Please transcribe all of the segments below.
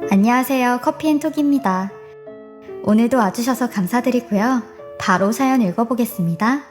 안녕하세요. 커피앤톡입니다. 오늘도 와주셔서 감사드리고요. 바로 사연 읽어보겠습니다.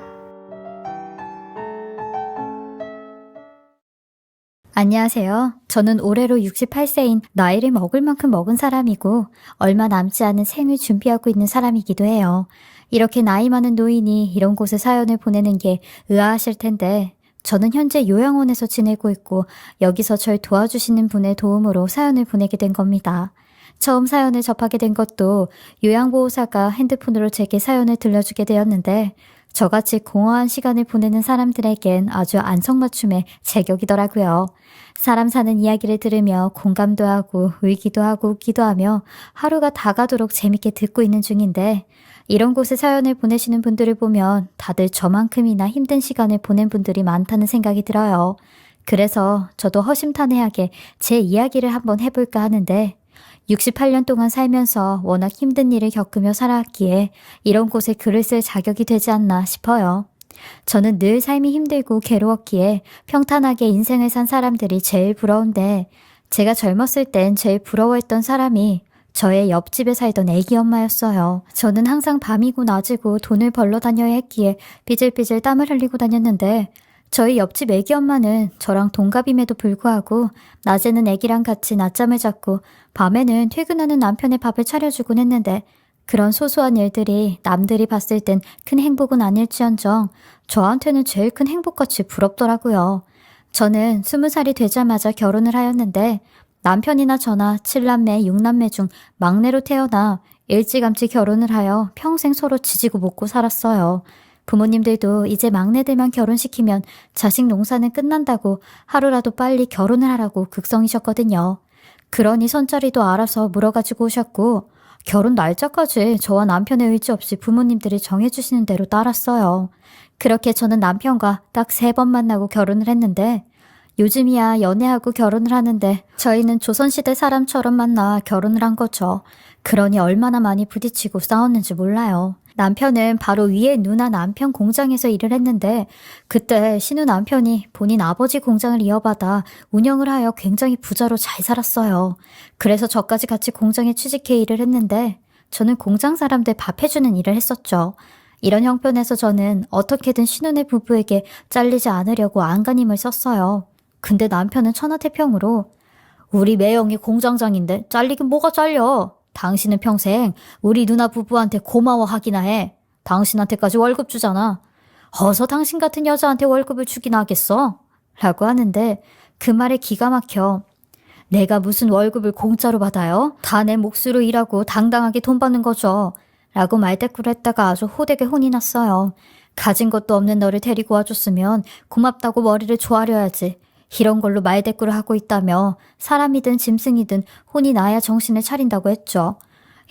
안녕하세요. 저는 올해로 68세인 나이를 먹을 만큼 먹은 사람이고 얼마 남지 않은 생을 준비하고 있는 사람이기도 해요. 이렇게 나이 많은 노인이 이런 곳에 사연을 보내는 게 의아하실 텐데 저는 현재 요양원에서 지내고 있고 여기서 절 도와주시는 분의 도움으로 사연을 보내게 된 겁니다. 처음 사연을 접하게 된 것도 요양보호사가 핸드폰으로 제게 사연을 들려주게 되었는데 저같이 공허한 시간을 보내는 사람들에겐 아주 안성맞춤의 제격이더라고요. 사람 사는 이야기를 들으며 공감도 하고 울기도 하고 웃기도 하며 하루가 다 가도록 재밌게 듣고 있는 중인데 이런 곳에 사연을 보내시는 분들을 보면 다들 저만큼이나 힘든 시간을 보낸 분들이 많다는 생각이 들어요. 그래서 저도 허심탄회하게 제 이야기를 한번 해볼까 하는데 68년 동안 살면서 워낙 힘든 일을 겪으며 살아왔기에 이런 곳에 글을 쓸 자격이 되지 않나 싶어요. 저는 늘 삶이 힘들고 괴로웠기에 평탄하게 인생을 산 사람들이 제일 부러운데 제가 젊었을 땐 제일 부러워했던 사람이 저의 옆집에 살던 애기 엄마였어요. 저는 항상 밤이고 낮이고 돈을 벌러 다녀야 했기에 삐질삐질 땀을 흘리고 다녔는데 저희 옆집 애기 엄마는 저랑 동갑임에도 불구하고 낮에는 애기랑 같이 낮잠을 잤고 밤에는 퇴근하는 남편의 밥을 차려주곤 했는데 그런 소소한 일들이 남들이 봤을 땐 큰 행복은 아닐지언정 저한테는 제일 큰 행복같이 부럽더라고요. 저는 20살이 되자마자 결혼을 하였는데 남편이나 저나 7남매, 6남매 중 막내로 태어나 일찌감치 결혼을 하여 평생 서로 지지고 볶고 살았어요. 부모님들도 이제 막내들만 결혼시키면 자식 농사는 끝난다고 하루라도 빨리 결혼을 하라고 극성이셨거든요. 그러니 손자리도 알아서 물어가지고 오셨고 결혼 날짜까지 저와 남편의 의지 없이 부모님들이 정해주시는 대로 따랐어요. 그렇게 저는 남편과 딱 3번 만나고 결혼을 했는데 요즘이야 연애하고 결혼을 하는데 저희는 조선시대 사람처럼 만나 결혼을 한 거죠. 그러니 얼마나 많이 부딪히고 싸웠는지 몰라요. 남편은 바로 위에 누나 남편 공장에서 일을 했는데 그때 신우 남편이 본인 아버지 공장을 이어받아 운영을 하여 굉장히 부자로 잘 살았어요. 그래서 저까지 같이 공장에 취직해 일을 했는데 저는 공장 사람들 밥 해주는 일을 했었죠. 이런 형편에서 저는 어떻게든 신우네 부부에게 잘리지 않으려고 안간힘을 썼어요. 근데 남편은 천하태평으로 우리 매형이 공장장인데 잘리긴 뭐가 잘려. 당신은 평생 우리 누나 부부한테 고마워하기나 해. 당신한테까지 월급 주잖아. 어서 당신 같은 여자한테 월급을 주기나 하겠어? 라고 하는데 그 말에 기가 막혀. 내가 무슨 월급을 공짜로 받아요? 다 내 몫으로 일하고 당당하게 돈 받는 거죠. 라고 말대꾸를 했다가 아주 호되게 혼이 났어요. 가진 것도 없는 너를 데리고 와줬으면 고맙다고 머리를 조아려야지. 이런 걸로 말대꾸를 하고 있다며 사람이든 짐승이든 혼이 나야 정신을 차린다고 했죠.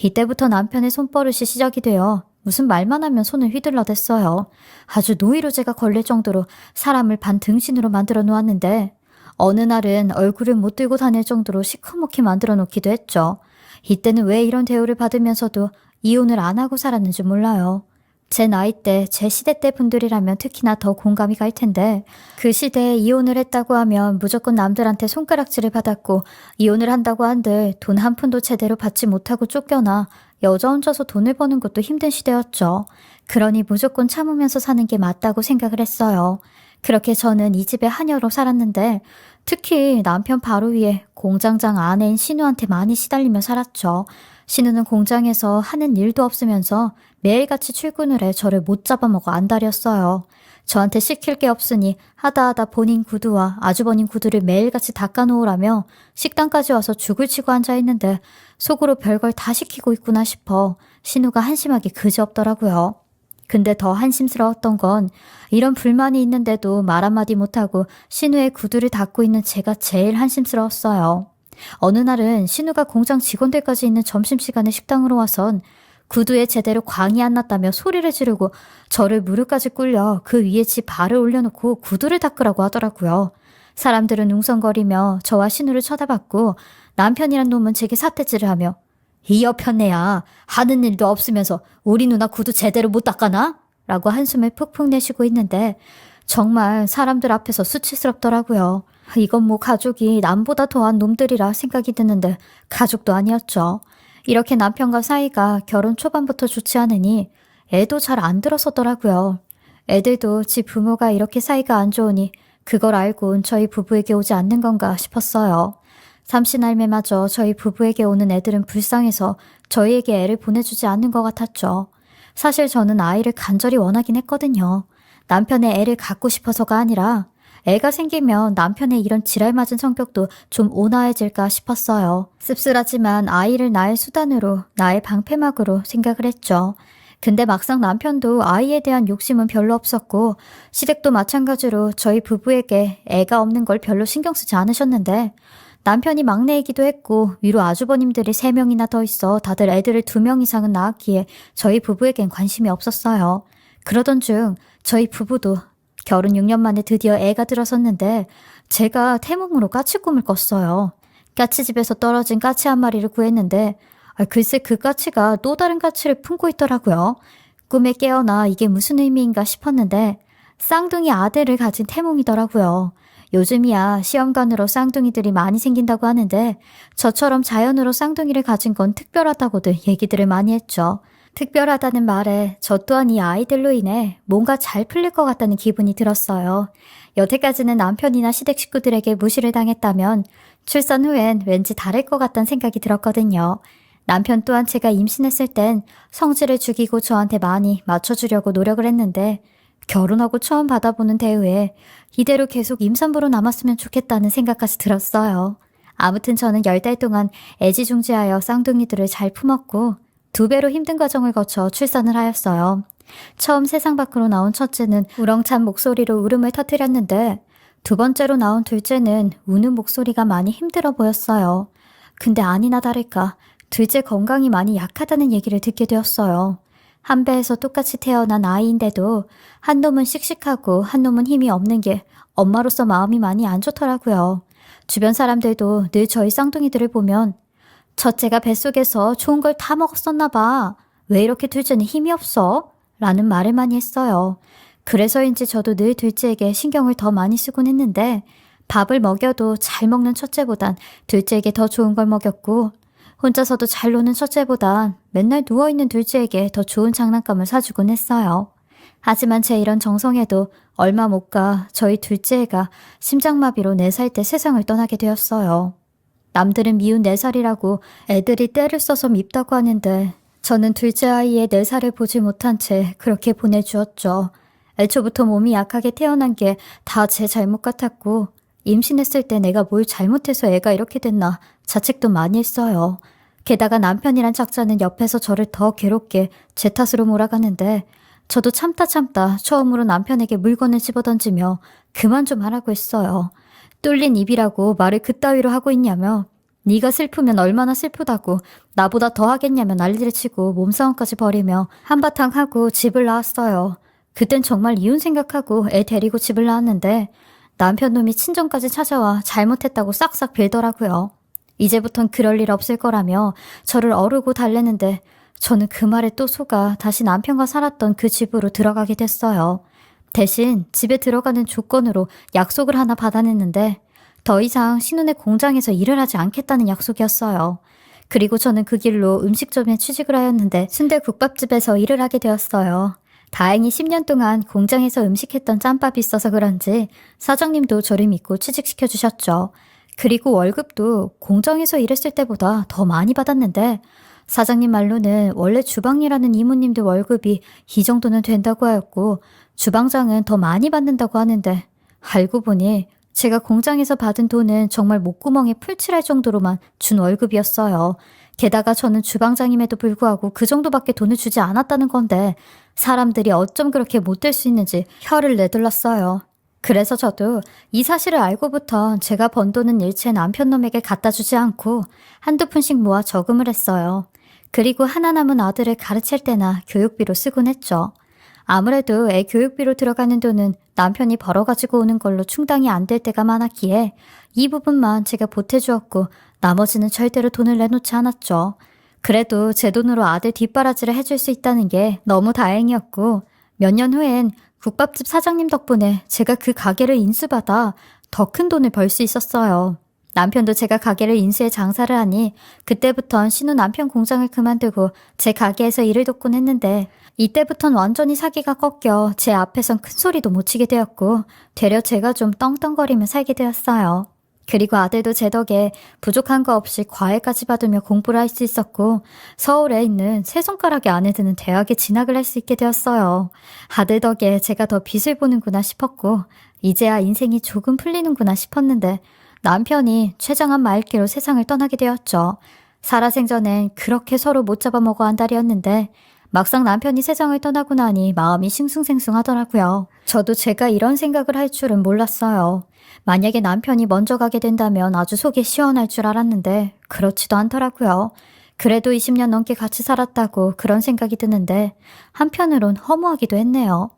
이때부터 남편의 손버릇이 시작이 되어 무슨 말만 하면 손을 휘둘러댔어요. 아주 노이로제가 걸릴 정도로 사람을 반등신으로 만들어 놓았는데 어느 날은 얼굴을 못 들고 다닐 정도로 시커멓게 만들어 놓기도 했죠. 이때는 왜 이런 대우를 받으면서도 이혼을 안 하고 살았는지 몰라요. 제 나이 때, 제 시대 때 분들이라면 특히나 더 공감이 갈 텐데 그 시대에 이혼을 했다고 하면 무조건 남들한테 손가락질을 받았고 이혼을 한다고 한들 돈 한 푼도 제대로 받지 못하고 쫓겨나 여자 혼자서 돈을 버는 것도 힘든 시대였죠. 그러니 무조건 참으면서 사는 게 맞다고 생각을 했어요. 그렇게 저는 이 집에 하녀로 살았는데 특히 남편 바로 위에 공장장 아내인 신우한테 많이 시달리며 살았죠. 신우는 공장에서 하는 일도 없으면서 매일같이 출근을 해 저를 못 잡아먹어 안달이었어요. 저한테 시킬 게 없으니 하다하다 본인 구두와 아주버님 구두를 매일같이 닦아놓으라며 식당까지 와서 죽을 치고 앉아있는데 속으로 별걸 다 시키고 있구나 싶어 신우가 한심하게 그지없더라고요. 근데 더 한심스러웠던 건 이런 불만이 있는데도 말 한마디 못하고 신우의 구두를 닦고 있는 제가 제일 한심스러웠어요. 어느 날은 신우가 공장 직원들까지 있는 점심시간에 식당으로 와선 구두에 제대로 광이 안 났다며 소리를 지르고 저를 무릎까지 꿇려 그 위에 지 발을 올려놓고 구두를 닦으라고 하더라고요. 사람들은 웅성거리며 저와 신우를 쳐다봤고 남편이란 놈은 제게 사태질을 하며 이 여편네야 하는 일도 없으면서 우리 누나 구두 제대로 못 닦아나? 라고 한숨을 푹푹 내쉬고 있는데 정말 사람들 앞에서 수치스럽더라고요. 이건 뭐 가족이 남보다 더한 놈들이라 생각이 드는데 가족도 아니었죠. 이렇게 남편과 사이가 결혼 초반부터 좋지 않으니 애도 잘 안 들어서더라고요. 애들도 지 부모가 이렇게 사이가 안 좋으니 그걸 알고는 저희 부부에게 오지 않는 건가 싶었어요. 삼신할매마저 저희 부부에게 오는 애들은 불쌍해서 저희에게 애를 보내주지 않는 것 같았죠. 사실 저는 아이를 간절히 원하긴 했거든요. 남편의 애를 갖고 싶어서가 아니라 애가 생기면 남편의 이런 지랄 맞은 성격도 좀 온화해질까 싶었어요. 씁쓸하지만 아이를 낳을 수단으로, 나의 방패막으로 생각을 했죠. 근데 막상 남편도 아이에 대한 욕심은 별로 없었고 시댁도 마찬가지로 저희 부부에게 애가 없는 걸 별로 신경 쓰지 않으셨는데 남편이 막내이기도 했고 위로 아주버님들이 3명이나 더 있어 다들 애들을 2명 이상은 낳았기에 저희 부부에겐 관심이 없었어요. 그러던 중 저희 부부도 결혼 6년 만에 드디어 애가 들어섰는데 제가 태몽으로 까치 꿈을 꿨어요. 까치집에서 떨어진 까치 한 마리를 구했는데 글쎄 그 까치가 또 다른 까치를 품고 있더라고요. 꿈에 깨어나 이게 무슨 의미인가 싶었는데 쌍둥이 아들을 가진 태몽이더라고요. 요즘이야 시험관으로 쌍둥이들이 많이 생긴다고 하는데 저처럼 자연으로 쌍둥이를 가진 건 특별하다고들 얘기들을 많이 했죠. 특별하다는 말에 저 또한 이 아이들로 인해 뭔가 잘 풀릴 것 같다는 기분이 들었어요. 여태까지는 남편이나 시댁 식구들에게 무시를 당했다면 출산 후엔 왠지 다를 것 같다는 생각이 들었거든요. 남편 또한 제가 임신했을 땐 성질을 죽이고 저한테 많이 맞춰주려고 노력을 했는데 결혼하고 처음 받아보는 대우에 이대로 계속 임산부로 남았으면 좋겠다는 생각까지 들었어요. 아무튼 저는 10달 동안 애지중지하여 쌍둥이들을 잘 품었고 2배로 힘든 과정을 거쳐 출산을 하였어요. 처음 세상 밖으로 나온 첫째는 우렁찬 목소리로 울음을 터뜨렸는데 2번째로 나온 둘째는 우는 목소리가 많이 힘들어 보였어요. 근데 아니나 다를까 둘째 건강이 많이 약하다는 얘기를 듣게 되었어요. 한 배에서 똑같이 태어난 아이인데도 한 놈은 씩씩하고 한 놈은 힘이 없는 게 엄마로서 마음이 많이 안 좋더라고요. 주변 사람들도 늘 저희 쌍둥이들을 보면 첫째가 뱃속에서 좋은 걸 다 먹었었나 봐. 왜 이렇게 둘째는 힘이 없어? 라는 말을 많이 했어요. 그래서인지 저도 늘 둘째에게 신경을 더 많이 쓰곤 했는데 밥을 먹여도 잘 먹는 첫째보단 둘째에게 더 좋은 걸 먹였고 혼자서도 잘 노는 첫째보단 맨날 누워있는 둘째에게 더 좋은 장난감을 사주곤 했어요. 하지만 제 이런 정성에도 얼마 못 가 저희 둘째가 심장마비로 4살 때 세상을 떠나게 되었어요. 남들은 미운 4살이라고 애들이 때를 써서 밉다고 하는데 저는 둘째 아이의 4살을 보지 못한 채 그렇게 보내주었죠. 애초부터 몸이 약하게 태어난 게 다 제 잘못 같았고 임신했을 때 내가 뭘 잘못해서 애가 이렇게 됐나 자책도 많이 했어요. 게다가 남편이란 작자는 옆에서 저를 더 괴롭게 제 탓으로 몰아가는데 저도 참다 처음으로 남편에게 물건을 집어던지며 그만 좀 하라고 했어요. 뚫린 입이라고 말을 그따위로 하고 있냐며 네가 슬프면 얼마나 슬프다고 나보다 더 하겠냐며 난리를 치고 몸싸움까지 벌이며 한바탕 하고 집을 나왔어요. 그땐 정말 이혼 생각하고 애 데리고 집을 나왔는데 남편 놈이 친정까지 찾아와 잘못했다고 싹싹 빌더라고요. 이제부턴 그럴 일 없을 거라며 저를 어르고 달래는데 저는 그 말에 또 속아 다시 남편과 살았던 그 집으로 들어가게 됐어요. 대신 집에 들어가는 조건으로 약속을 하나 받아냈는데 더 이상 신혼의 공장에서 일을 하지 않겠다는 약속이었어요. 그리고 저는 그 길로 음식점에 취직을 하였는데 순대국밥집에서 일을 하게 되었어요. 다행히 10년 동안 공장에서 음식했던 짬밥이 있어서 그런지 사장님도 저를 믿고 취직시켜 주셨죠. 그리고 월급도 공장에서 일했을 때보다 더 많이 받았는데 사장님 말로는 원래 주방일하는 이모님들 월급이 이 정도는 된다고 하였고 주방장은 더 많이 받는다고 하는데 알고 보니 제가 공장에서 받은 돈은 정말 목구멍에 풀칠할 정도로만 준 월급이었어요. 게다가 저는 주방장임에도 불구하고 그 정도밖에 돈을 주지 않았다는 건데 사람들이 어쩜 그렇게 못될 수 있는지 혀를 내둘렀어요. 그래서 저도 이 사실을 알고부턴 제가 번 돈은 일체 남편 놈에게 갖다 주지 않고 한두 푼씩 모아 저금을 했어요. 그리고 하나 남은 아들을 가르칠 때나 교육비로 쓰곤 했죠. 아무래도 애 교육비로 들어가는 돈은 남편이 벌어가지고 오는 걸로 충당이 안 될 때가 많았기에 이 부분만 제가 보태주었고 나머지는 절대로 돈을 내놓지 않았죠. 그래도 제 돈으로 아들 뒷바라지를 해줄 수 있다는 게 너무 다행이었고 몇 년 후엔 국밥집 사장님 덕분에 제가 그 가게를 인수받아 더 큰 돈을 벌 수 있었어요. 남편도 제가 가게를 인수해 장사를 하니 그때부턴 신우 남편 공장을 그만두고 제 가게에서 일을 돕곤 했는데 이때부턴 완전히 사기가 꺾여 제 앞에선 큰 소리도 못 치게 되었고 되려 제가 좀 떵떵거리며 살게 되었어요. 그리고 아들도 제 덕에 부족한 거 없이 과외까지 받으며 공부를 할 수 있었고 서울에 있는 세 손가락에 안에 드는 대학에 진학을 할 수 있게 되었어요. 아들 덕에 제가 더 빛을 보는구나 싶었고 이제야 인생이 조금 풀리는구나 싶었는데 남편이 췌장암 말기로 세상을 떠나게 되었죠. 살아생전엔 그렇게 서로 못 잡아먹어 한 달이었는데 막상 남편이 세상을 떠나고 나니 마음이 싱숭생숭하더라고요. 저도 제가 이런 생각을 할 줄은 몰랐어요. 만약에 남편이 먼저 가게 된다면 아주 속이 시원할 줄 알았는데 그렇지도 않더라고요. 그래도 20년 넘게 같이 살았다고 그런 생각이 드는데 한편으론 허무하기도 했네요.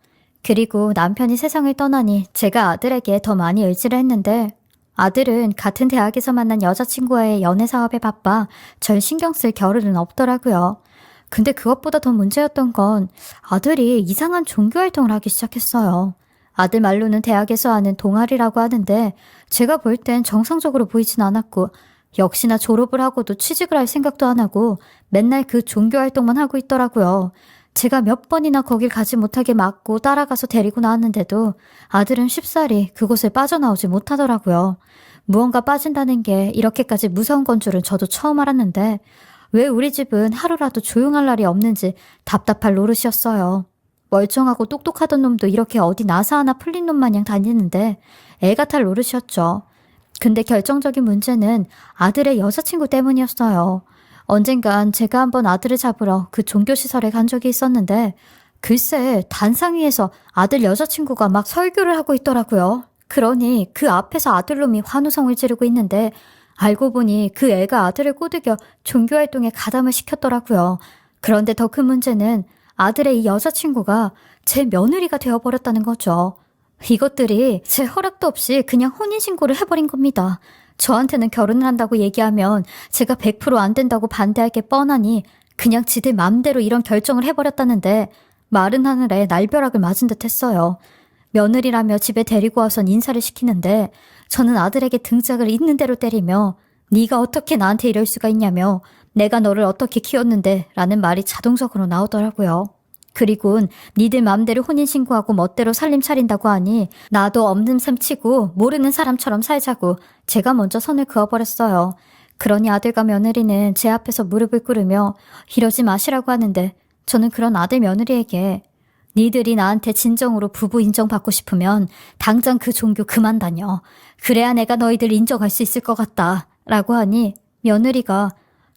그리고 남편이 세상을 떠나니 제가 아들에게 더 많이 의지를 했는데 아들은 같은 대학에서 만난 여자친구와의 연애 사업에 바빠 절 신경 쓸 겨를은 없더라고요. 근데 그것보다 더 문제였던 건 아들이 이상한 종교 활동을 하기 시작했어요. 아들 말로는 대학에서 하는 동아리라고 하는데 제가 볼 땐 정상적으로 보이진 않았고 역시나 졸업을 하고도 취직을 할 생각도 안 하고 맨날 그 종교 활동만 하고 있더라고요. 제가 몇 번이나 거길 가지 못하게 막고 따라가서 데리고 나왔는데도 아들은 쉽사리 그곳을 빠져나오지 못하더라고요. 무언가 빠진다는 게 이렇게까지 무서운 건 줄은 저도 처음 알았는데 왜 우리 집은 하루라도 조용할 날이 없는지 답답할 노릇이었어요. 멀쩡하고 똑똑하던 놈도 이렇게 어디 나사 하나 풀린 놈 마냥 다니는데 애가 탈 노릇이었죠. 근데 결정적인 문제는 아들의 여자친구 때문이었어요. 언젠간 제가 한번 아들을 잡으러 그 종교시설에 간 적이 있었는데 글쎄 단상 위에서 아들 여자친구가 막 설교를 하고 있더라고요. 그러니 그 앞에서 아들놈이 환호성을 지르고 있는데 알고 보니 그 애가 아들을 꼬드겨 종교활동에 가담을 시켰더라고요. 그런데 더 큰 문제는 아들의 이 여자친구가 제 며느리가 되어버렸다는 거죠. 이것들이 제 허락도 없이 그냥 혼인신고를 해버린 겁니다. 저한테는 결혼을 한다고 얘기하면 제가 100% 안 된다고 반대할 게 뻔하니 그냥 지들 맘대로 이런 결정을 해버렸다는데 마른 하늘에 날벼락을 맞은 듯 했어요. 며느리라며 집에 데리고 와선 인사를 시키는데 저는 아들에게 등짝을 있는 대로 때리며 네가 어떻게 나한테 이럴 수가 있냐며 내가 너를 어떻게 키웠는데 라는 말이 자동적으로 나오더라고요. 그리곤 니들 맘대로 혼인신고하고 멋대로 살림 차린다고 하니 나도 없는 셈 치고 모르는 사람처럼 살자고 제가 먼저 선을 그어버렸어요. 그러니 아들과 며느리는 제 앞에서 무릎을 꿇으며 이러지 마시라고 하는데 저는 그런 아들 며느리에게 니들이 나한테 진정으로 부부 인정받고 싶으면 당장 그 종교 그만 다녀. 그래야 내가 너희들 인정할 수 있을 것 같다. 라고 하니 며느리가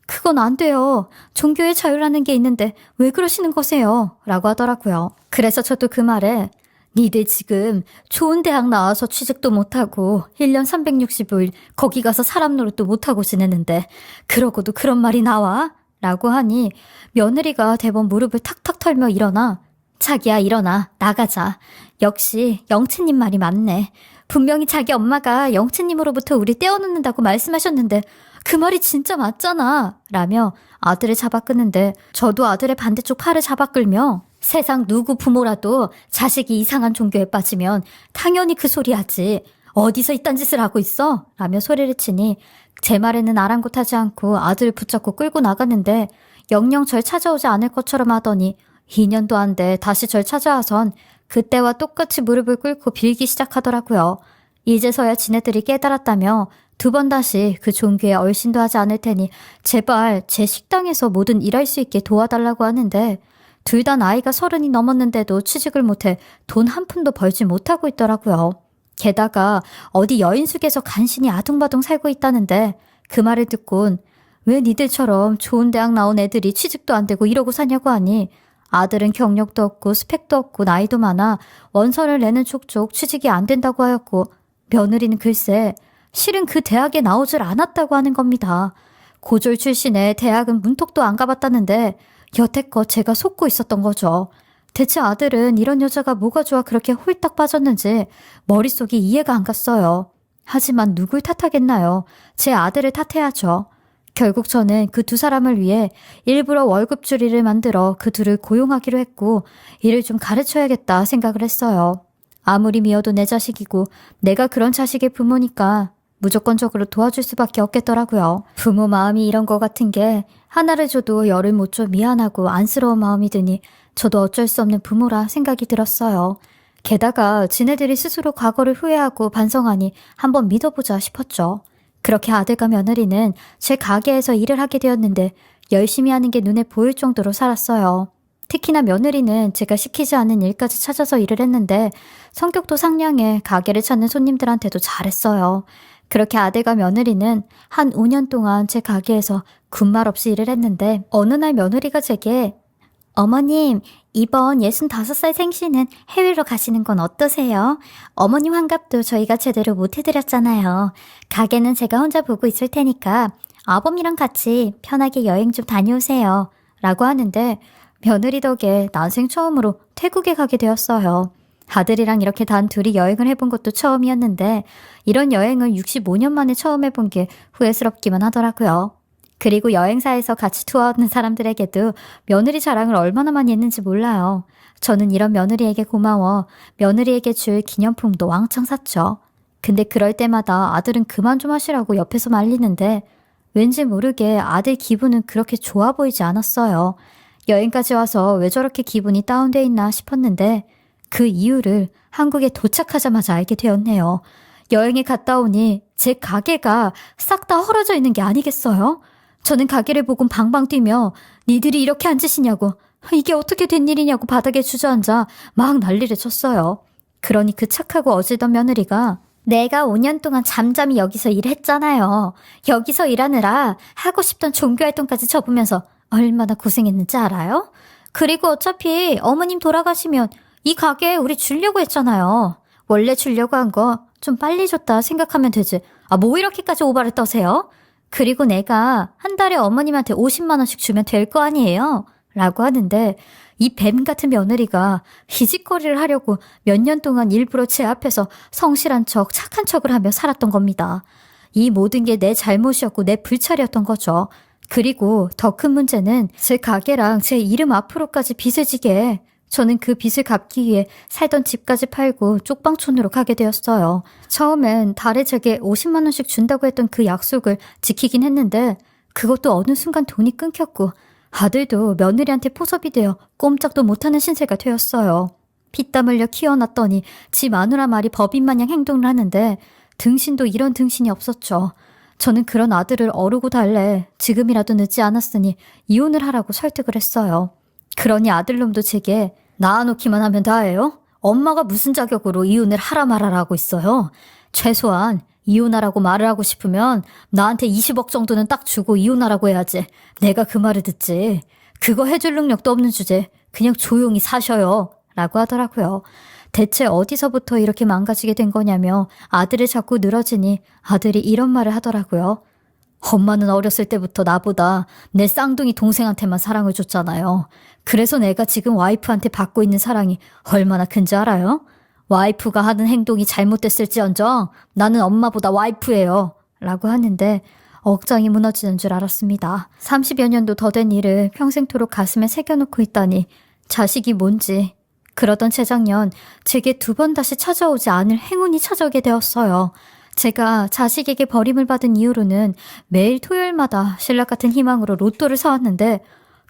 그건 안 돼요. 종교의 자유라는 게 있는데 왜 그러시는 거세요? 라고 하더라고요. 그래서 저도 그 말에 니들 지금 좋은 대학 나와서 취직도 못하고 1년 365일 거기 가서 사람 노릇도 못하고 지내는데 그러고도 그런 말이 나와? 라고 하니 며느리가 대번 무릎을 탁탁 털며 일어나 자기야 일어나 나가자. 역시 영채님 말이 맞네. 분명히 자기 엄마가 영채님으로부터 우리 떼어놓는다고 말씀하셨는데 그 말이 진짜 맞잖아 라며 아들을 잡아 끄는데 저도 아들의 반대쪽 팔을 잡아 끌며 세상 누구 부모라도 자식이 이상한 종교에 빠지면 당연히 그 소리 하지. 어디서 이딴 짓을 하고 있어? 라며 소리를 치니 제 말에는 아랑곳하지 않고 아들을 붙잡고 끌고 나갔는데 영영 절 찾아오지 않을 것처럼 하더니 2년도 안 돼 다시 절 찾아와선 그때와 똑같이 무릎을 꿇고 빌기 시작하더라고요. 이제서야 지네들이 깨달았다며 2번 다시 그 종교에 얼씬도 하지 않을 테니 제발 제 식당에서 뭐든 일할 수 있게 도와달라고 하는데 둘 다 나이가 30이 넘었는데도 취직을 못해 돈 한 푼도 벌지 못하고 있더라고요. 게다가 어디 여인숙에서 간신히 아둥바둥 살고 있다는데 그 말을 듣곤 왜 니들처럼 좋은 대학 나온 애들이 취직도 안 되고 이러고 사냐고 하니 아들은 경력도 없고 스펙도 없고 나이도 많아 원서를 내는 촉촉 취직이 안 된다고 하였고 며느리는 글쎄 실은 그 대학에 나오질 않았다고 하는 겁니다. 고졸 출신의 대학은 문턱도 안 가봤다는데 여태껏 제가 속고 있었던 거죠. 대체 아들은 이런 여자가 뭐가 좋아 그렇게 홀딱 빠졌는지 머릿속이 이해가 안 갔어요. 하지만 누굴 탓하겠나요? 제 아들을 탓해야죠. 결국 저는 그 2사람을 위해 일부러 월급줄이를 만들어 그 둘을 고용하기로 했고 일을 좀 가르쳐야겠다 생각을 했어요. 아무리 미워도 내 자식이고 내가 그런 자식의 부모니까 무조건적으로 도와줄 수밖에 없겠더라고요. 부모 마음이 이런 거 같은 게 하나를 줘도 열을 못 줘 미안하고 안쓰러운 마음이 드니 저도 어쩔 수 없는 부모라 생각이 들었어요. 게다가 지네들이 스스로 과거를 후회하고 반성하니 한번 믿어보자 싶었죠. 그렇게 아들과 며느리는 제 가게에서 일을 하게 되었는데 열심히 하는 게 눈에 보일 정도로 살았어요. 특히나 며느리는 제가 시키지 않은 일까지 찾아서 일을 했는데 성격도 상냥해 가게를 찾는 손님들한테도 잘했어요. 그렇게 아들과 며느리는 한 5년 동안 제 가게에서 군말 없이 일을 했는데 어느 날 며느리가 제게 어머님, 이번 65살 생신은 해외로 가시는 건 어떠세요? 어머님 환갑도 저희가 제대로 못 해드렸잖아요. 가게는 제가 혼자 보고 있을 테니까 아범이랑 같이 편하게 여행 좀 다녀오세요. 라고 하는데 며느리 덕에 난생 처음으로 태국에 가게 되었어요. 아들이랑 이렇게 단 둘이 여행을 해본 것도 처음이었는데 이런 여행을 65년 만에 처음 해본 게 후회스럽기만 하더라고요. 그리고 여행사에서 같이 투어하는 사람들에게도 며느리 자랑을 얼마나 많이 했는지 몰라요. 저는 이런 며느리에게 고마워 며느리에게 줄 기념품도 왕창 샀죠. 근데 그럴 때마다 아들은 그만 좀 하시라고 옆에서 말리는데 왠지 모르게 아들 기분은 그렇게 좋아 보이지 않았어요. 여행까지 와서 왜 저렇게 기분이 다운돼 있나 싶었는데 그 이유를 한국에 도착하자마자 알게 되었네요. 여행에 갔다 오니 제 가게가 싹 다 헐어져 있는 게 아니겠어요? 저는 가게를 보곤 방방 뛰며 니들이 이렇게 앉으시냐고 이게 어떻게 된 일이냐고 바닥에 주저앉아 막 난리를 쳤어요. 그러니 그 착하고 어질던 며느리가 내가 5년 동안 잠잠히 여기서 일했잖아요. 여기서 일하느라 하고 싶던 종교활동까지 접으면서 얼마나 고생했는지 알아요? 그리고 어차피 어머님 돌아가시면 이 가게 우리 주려고 했잖아요. 원래 주려고 한 거 좀 빨리 줬다 생각하면 되지. 뭐 이렇게까지 오바를 떠세요? 그리고 내가 한 달에 어머님한테 50만 원씩 주면 될 거 아니에요? 라고 하는데 이 뱀 같은 며느리가 희짓거리를 하려고 몇 년 동안 일부러 제 앞에서 성실한 척 착한 척을 하며 살았던 겁니다. 이 모든 게 내 잘못이었고 내 불찰이었던 거죠. 그리고 더 큰 문제는 제 가게랑 제 이름 앞으로까지 빚을 지게 해. 저는 그 빚을 갚기 위해 살던 집까지 팔고 쪽방촌으로 가게 되었어요. 처음엔 달에 제게 50만 원씩 준다고 했던 그 약속을 지키긴 했는데 그것도 어느 순간 돈이 끊겼고 아들도 며느리한테 포섭이 되어 꼼짝도 못하는 신세가 되었어요. 피땀 흘려 키워놨더니 지 마누라 말이 법인 마냥 행동을 하는데 등신도 이런 등신이 없었죠. 저는 그런 아들을 어르고 달래 지금이라도 늦지 않았으니 이혼을 하라고 설득을 했어요. 그러니 아들놈도 제게 낳아놓기만 하면 다예요? 엄마가 무슨 자격으로 이혼을 하라 말아라 하고 있어요? 최소한 이혼하라고 말을 하고 싶으면 나한테 20억 정도는 딱 주고 이혼하라고 해야지. 내가 그 말을 듣지. 그거 해줄 능력도 없는 주제 그냥 조용히 사셔요. 라고 하더라고요. 대체 어디서부터 이렇게 망가지게 된 거냐며 아들을 자꾸 늘어지니 아들이 이런 말을 하더라고요. 엄마는 어렸을 때부터 나보다 내 쌍둥이 동생한테만 사랑을 줬잖아요. 그래서 내가 지금 와이프한테 받고 있는 사랑이 얼마나 큰지 알아요? 와이프가 하는 행동이 잘못됐을지언정 나는 엄마보다 와이프예요. 라고 하는데 억장이 무너지는 줄 알았습니다. 30여 년도 더 된 일을 평생토록 가슴에 새겨놓고 있다니 자식이 뭔지. 그러던 재작년 제게 2번 다시 찾아오지 않을 행운이 찾아오게 되었어요. 제가 자식에게 버림을 받은 이후로는 매일 토요일마다 신락 같은 희망으로 로또를 사왔는데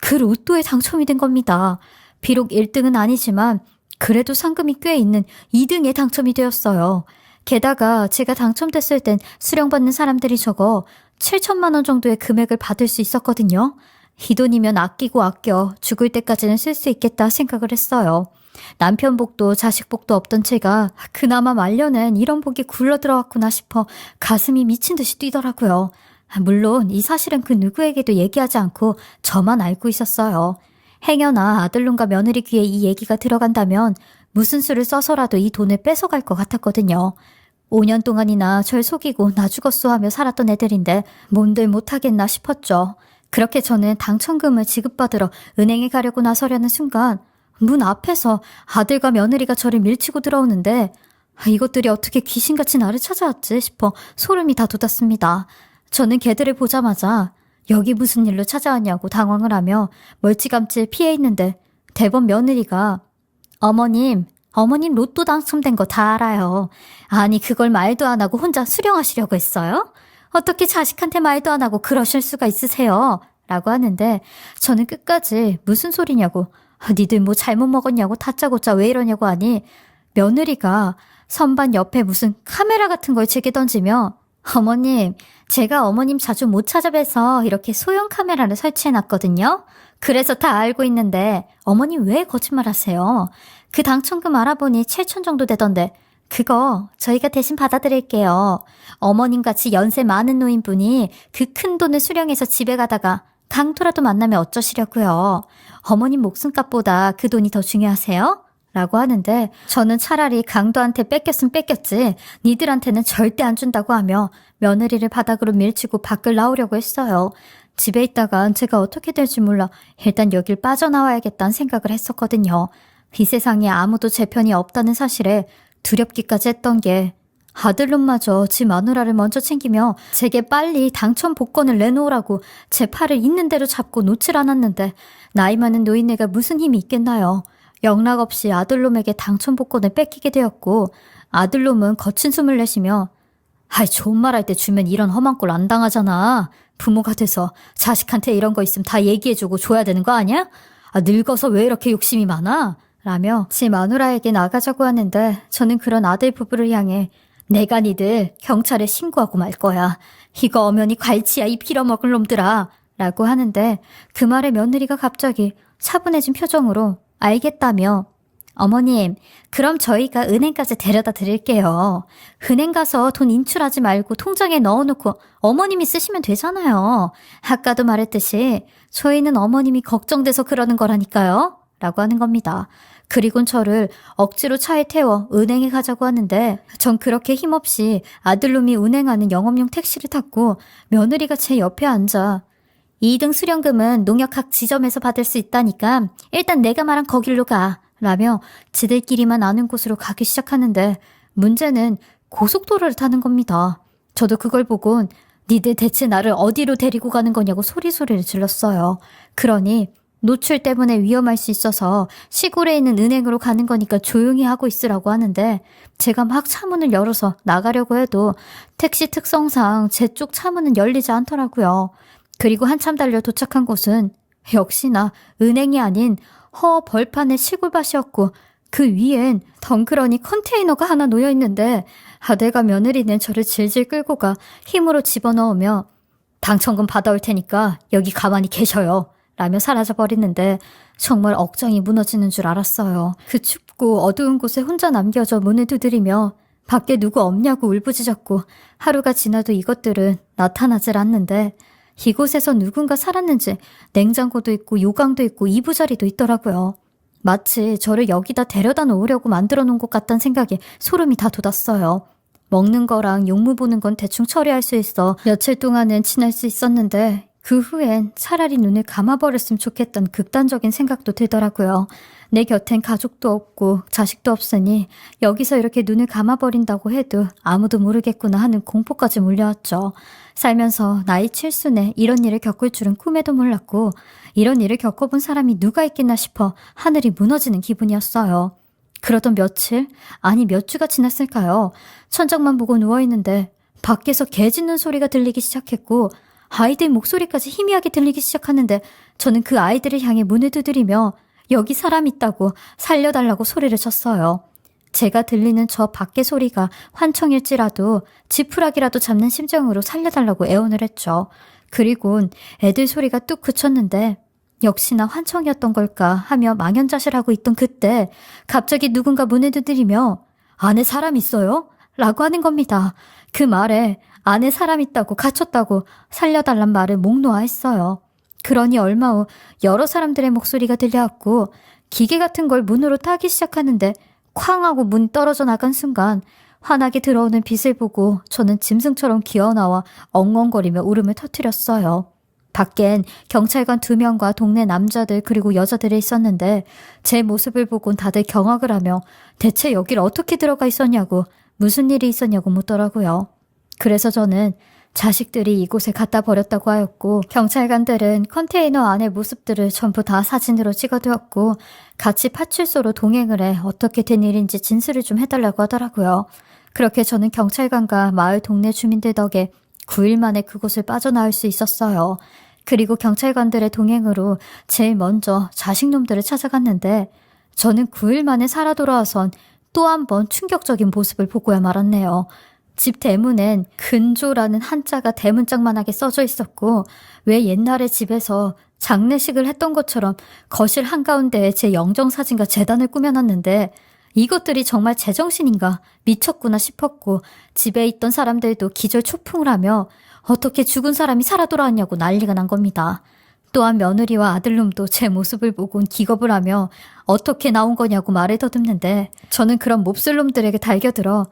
그 로또에 당첨이 된 겁니다. 비록 1등은 아니지만 그래도 상금이 꽤 있는 2등에 당첨이 되었어요. 게다가 제가 당첨됐을 땐 수령받는 사람들이 적어 7천만 원 정도의 금액을 받을 수 있었거든요. 이 돈이면 아끼고 아껴 죽을 때까지는 쓸 수 있겠다 생각을 했어요. 남편 복도 자식 복도 없던 제가 그나마 말년엔 이런 복이 굴러 들어왔구나 싶어 가슴이 미친 듯이 뛰더라고요. 물론 이 사실은 그 누구에게도 얘기하지 않고 저만 알고 있었어요. 행여나 아들놈과 며느리 귀에 이 얘기가 들어간다면 무슨 수를 써서라도 이 돈을 뺏어갈 것 같았거든요. 5년 동안이나 절 속이고 나 죽었소 하며 살았던 애들인데 뭔들 못하겠나 싶었죠. 그렇게 저는 당첨금을 지급받으러 은행에 가려고 나서려는 순간 문 앞에서 아들과 며느리가 저를 밀치고 들어오는데 이것들이 어떻게 귀신같이 나를 찾아왔지 싶어 소름이 다 돋았습니다. 저는 걔들을 보자마자 여기 무슨 일로 찾아왔냐고 당황을 하며 멀찌감치 피해 있는데 대번 며느리가 어머님 어머님 로또 당첨된 거 다 알아요. 아니, 그걸 말도 안 하고 혼자 수령하시려고 했어요? 어떻게 자식한테 말도 안 하고 그러실 수가 있으세요? 라고 하는데 저는 끝까지 무슨 소리냐고, 니들 뭐 잘못 먹었냐고, 다짜고짜 왜 이러냐고 하니 며느리가 선반 옆에 무슨 카메라 같은 걸 제게 던지며, 어머님, 제가 어머님 자주 못 찾아뵈서 이렇게 소형 카메라를 설치해놨거든요. 그래서 다 알고 있는데 어머님 왜 거짓말하세요? 그 당첨금 알아보니 7천 정도 되던데 그거 저희가 대신 받아드릴게요. 어머님같이 연세 많은 노인분이 그 큰 돈을 수령해서 집에 가다가 강도라도 만나면 어쩌시려고요. 어머님 목숨값보다 그 돈이 더 중요하세요? 라고 하는데 저는 차라리 강도한테 뺏겼으면 뺏겼지 니들한테는 절대 안 준다고 하며 며느리를 바닥으로 밀치고 밖을 나오려고 했어요. 집에 있다간 제가 어떻게 될지 몰라 일단 여길 빠져나와야겠다는 생각을 했었거든요. 이 세상에 아무도 제 편이 없다는 사실에 두렵기까지 했던 게 아들놈마저 지 마누라를 먼저 챙기며 제게 빨리 당첨 복권을 내놓으라고 제 팔을 있는 대로 잡고 놓질 않았는데 나이 많은 노인네가 무슨 힘이 있겠나요. 영락없이 아들놈에게 당첨 복권을 뺏기게 되었고 아들놈은 거친 숨을 내쉬며 아이 좋은 말 할 때 주면 이런 험한 꼴 안 당하잖아. 부모가 돼서 자식한테 이런 거 있으면 다 얘기해주고 줘야 되는 거 아니야? 늙어서 왜 이렇게 욕심이 많아? 라며 제 마누라에게 나가자고 하는데 저는 그런 아들 부부를 향해 내가 니들 경찰에 신고하고 말 거야. 이거 엄연히 괄치야 이 빌어먹을 놈들아. 라고 하는데 그 말에 며느리가 갑자기 차분해진 표정으로 알겠다며 어머님, 그럼 저희가 은행까지 데려다 드릴게요. 은행 가서 돈 인출하지 말고 통장에 넣어놓고 어머님이 쓰시면 되잖아요. 아까도 말했듯이 저희는 어머님이 걱정돼서 그러는 거라니까요. 라고 하는 겁니다. 그리곤 저를 억지로 차에 태워 은행에 가자고 하는데 전 그렇게 힘없이 아들놈이 운행하는 영업용 택시를 탔고 며느리가 제 옆에 앉아 2등 수령금은 농협 각 지점에서 받을 수 있다니까 일단 내가 말한 거길로 가. 라며 지들끼리만 아는 곳으로 가기 시작하는데 문제는 고속도로를 타는 겁니다. 저도 그걸 보곤 니들 대체 나를 어디로 데리고 가는 거냐고 소리소리를 질렀어요. 그러니 노출 때문에 위험할 수 있어서 시골에 있는 은행으로 가는 거니까 조용히 하고 있으라고 하는데 제가 막 차문을 열어서 나가려고 해도 택시 특성상 제 쪽 차문은 열리지 않더라고요. 그리고 한참 달려 도착한 곳은 역시나 은행이 아닌 허 벌판의 시골밭이었고 그 위엔 덩그러니 컨테이너가 하나 놓여있는데 아들과 며느리는 저를 질질 끌고 가 힘으로 집어넣으며 당첨금 받아올 테니까 여기 가만히 계셔요. 라며 사라져버리는데 정말 억장이 무너지는 줄 알았어요. 그 춥고 어두운 곳에 혼자 남겨져 문을 두드리며 밖에 누구 없냐고 울부짖었고 하루가 지나도 이것들은 나타나질 않는데 이곳에서 누군가 살았는지 냉장고도 있고 요강도 있고 이부자리도 있더라고요. 마치 저를 여기다 데려다 놓으려고 만들어 놓은 것 같다는 생각에 소름이 다 돋았어요. 먹는 거랑 용무 보는 건 대충 처리할 수 있어 며칠 동안은 지낼 수 있었는데 그 후엔 차라리 눈을 감아버렸으면 좋겠던 극단적인 생각도 들더라고요. 내 곁엔 가족도 없고 자식도 없으니 여기서 이렇게 눈을 감아버린다고 해도 아무도 모르겠구나 하는 공포까지 몰려왔죠. 살면서 나이 7순에 이런 일을 겪을 줄은 꿈에도 몰랐고 이런 일을 겪어본 사람이 누가 있겠나 싶어 하늘이 무너지는 기분이었어요. 그러던 며칠, 아니 몇 주가 지났을까요? 천장만 보고 누워있는데 밖에서 개 짖는 소리가 들리기 시작했고 아이들 목소리까지 희미하게 들리기 시작하는데 저는 그 아이들을 향해 문을 두드리며 여기 사람 있다고 살려달라고 소리를 쳤어요. 제가 들리는 저 밖의 소리가 환청일지라도 지푸라기라도 잡는 심정으로 살려달라고 애원을 했죠. 그리곤 애들 소리가 뚝 그쳤는데 역시나 환청이었던 걸까 하며 망연자실하고 있던 그때 갑자기 누군가 문을 두드리며 안에 사람 있어요? 라고 하는 겁니다. 그 말에 안에 사람 있다고 갇혔다고 살려달란 말을 목 놓아 했어요. 그러니 얼마 후 여러 사람들의 목소리가 들려왔고 기계 같은 걸 문으로 타기 시작하는데 쾅 하고 문 떨어져 나간 순간 환하게 들어오는 빛을 보고 저는 짐승처럼 기어나와 엉엉거리며 울음을 터뜨렸어요. 밖엔 경찰관 2명과 동네 남자들 그리고 여자들이 있었는데 제 모습을 보곤 다들 경악을 하며 대체 여길 어떻게 들어가 있었냐고 무슨 일이 있었냐고 묻더라고요. 그래서 저는 자식들이 이곳에 갖다 버렸다고 하였고 경찰관들은 컨테이너 안의 모습들을 전부 다 사진으로 찍어두었고 같이 파출소로 동행을 해 어떻게 된 일인지 진술을 좀 해달라고 하더라고요. 그렇게 저는 경찰관과 마을 동네 주민들 덕에 9일 만에 그곳을 빠져나올 수 있었어요. 그리고 경찰관들의 동행으로 제일 먼저 자식놈들을 찾아갔는데 저는 9일 만에 살아 돌아와선 또 한 번 충격적인 모습을 보고야 말았네요. 집 대문엔 근조라는 한자가 대문짝만하게 써져 있었고 왜 옛날에 집에서 장례식을 했던 것처럼 거실 한가운데에 제 영정사진과 제단을 꾸며놨는데 이것들이 정말 제정신인가 미쳤구나 싶었고 집에 있던 사람들도 기절 초풍을 하며 어떻게 죽은 사람이 살아 돌아왔냐고 난리가 난 겁니다. 또한 며느리와 아들놈도 제 모습을 보곤 기겁을 하며 어떻게 나온 거냐고 말을 더듬는데 저는 그런 몹쓸 놈들에게 달겨들어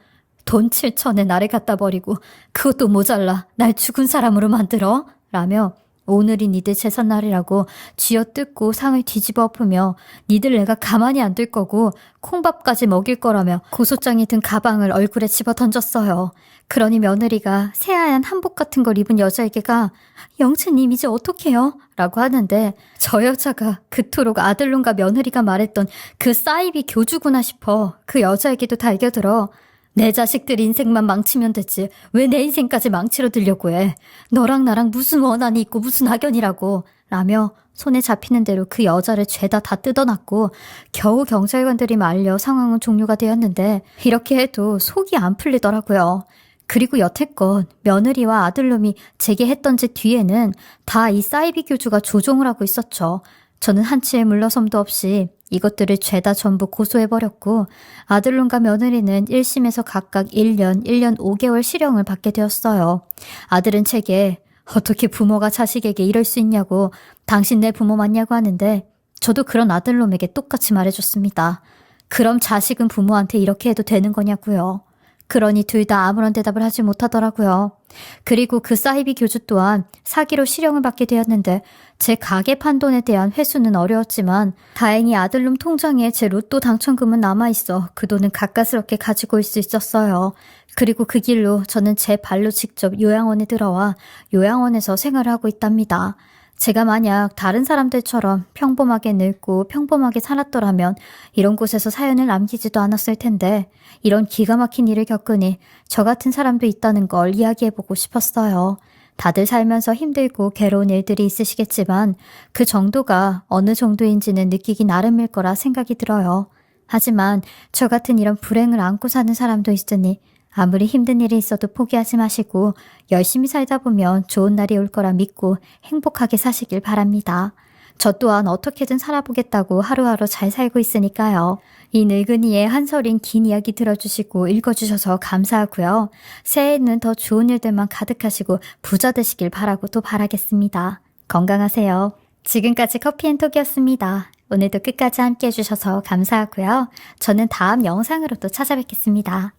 돈 7천에 나를 갖다 버리고 그것도 모자라 날 죽은 사람으로 만들어? 라며 오늘이 니들 제삿날이라고 쥐어뜯고 상을 뒤집어 엎으며 니들 내가 가만히 안 둘 거고 콩밥까지 먹일 거라며 고소장이 든 가방을 얼굴에 집어 던졌어요. 그러니 며느리가 새하얀 한복 같은 걸 입은 여자에게가 영채님 이제 어떡해요? 라고 하는데 저 여자가 그토록 아들놈과 며느리가 말했던 그 사이비 교주구나 싶어 그 여자에게도 달겨들어 내 자식들 인생만 망치면 되지 왜 내 인생까지 망치러 들려고 해. 너랑 나랑 무슨 원한이 있고 무슨 악연이라고 라며 손에 잡히는 대로 그 여자를 죄다 다 뜯어놨고 겨우 경찰관들이 말려 상황은 종료가 되었는데 이렇게 해도 속이 안 풀리더라고요. 그리고 여태껏 며느리와 아들놈이 제게 했던 짓 뒤에는 다 이 사이비 교주가 조종을 하고 있었죠. 저는 한치의 물러섬도 없이 이것들을 죄다 전부 고소해버렸고 아들놈과 며느리는 1심에서 각각 1년, 1년 5개월 실형을 받게 되었어요. 아들은 제게 어떻게 부모가 자식에게 이럴 수 있냐고 당신 내 부모 맞냐고 하는데 저도 그런 아들놈에게 똑같이 말해줬습니다. 그럼 자식은 부모한테 이렇게 해도 되는 거냐고요. 그러니 둘 다 아무런 대답을 하지 못하더라고요. 그리고 그 사이비 교주 또한 사기로 실형을 받게 되었는데 제 가게 판돈에 대한 회수는 어려웠지만 다행히 아들놈 통장에 제 로또 당첨금은 남아있어 그 돈은 가까스럽게 가지고 올 수 있었어요. 그리고 그 길로 저는 제 발로 직접 요양원에 들어와 요양원에서 생활을 하고 있답니다. 제가 만약 다른 사람들처럼 평범하게 늙고 평범하게 살았더라면 이런 곳에서 사연을 남기지도 않았을 텐데 이런 기가 막힌 일을 겪으니 저 같은 사람도 있다는 걸 이야기해보고 싶었어요. 다들 살면서 힘들고 괴로운 일들이 있으시겠지만 그 정도가 어느 정도인지는 느끼기 나름일 거라 생각이 들어요. 하지만 저 같은 이런 불행을 안고 사는 사람도 있으니 아무리 힘든 일이 있어도 포기하지 마시고 열심히 살다 보면 좋은 날이 올 거라 믿고 행복하게 사시길 바랍니다. 저 또한 어떻게든 살아보겠다고 하루하루 잘 살고 있으니까요. 이 늙은이의 한서린 긴 이야기 들어주시고 읽어주셔서 감사하고요. 새해에는 더 좋은 일들만 가득하시고 부자 되시길 바라고 또 바라겠습니다. 건강하세요. 지금까지 커피앤톡이었습니다. 오늘도 끝까지 함께 해주셔서 감사하고요. 저는 다음 영상으로 또 찾아뵙겠습니다.